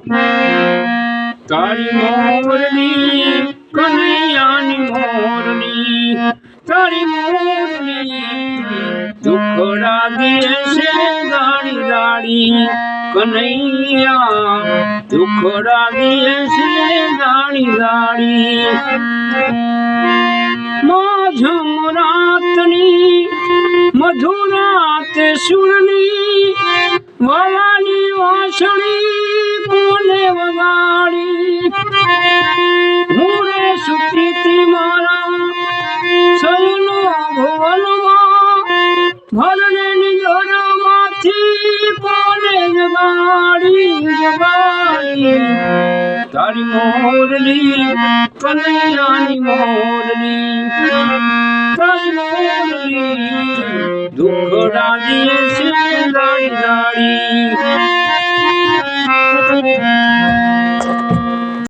તારી મોરલી કનૈયાની મોરલી તારી મોરલી દુખડા દે છે દાડી દાડી કનૈયા દુખડા દે છે દાડી દાડી માધમ રાતની મધુરાત સુરની વાલાની વાસળી કોને વગાડી મૂળે સુખીથી મારા સયનો ભુવનમાં ભરને નિજોરમાંથી કોને જગાડી જગાડી તારી મોરલી કનૈયાની મોરલી તારી મોરલી દુખડા દે છે દાડી દાડી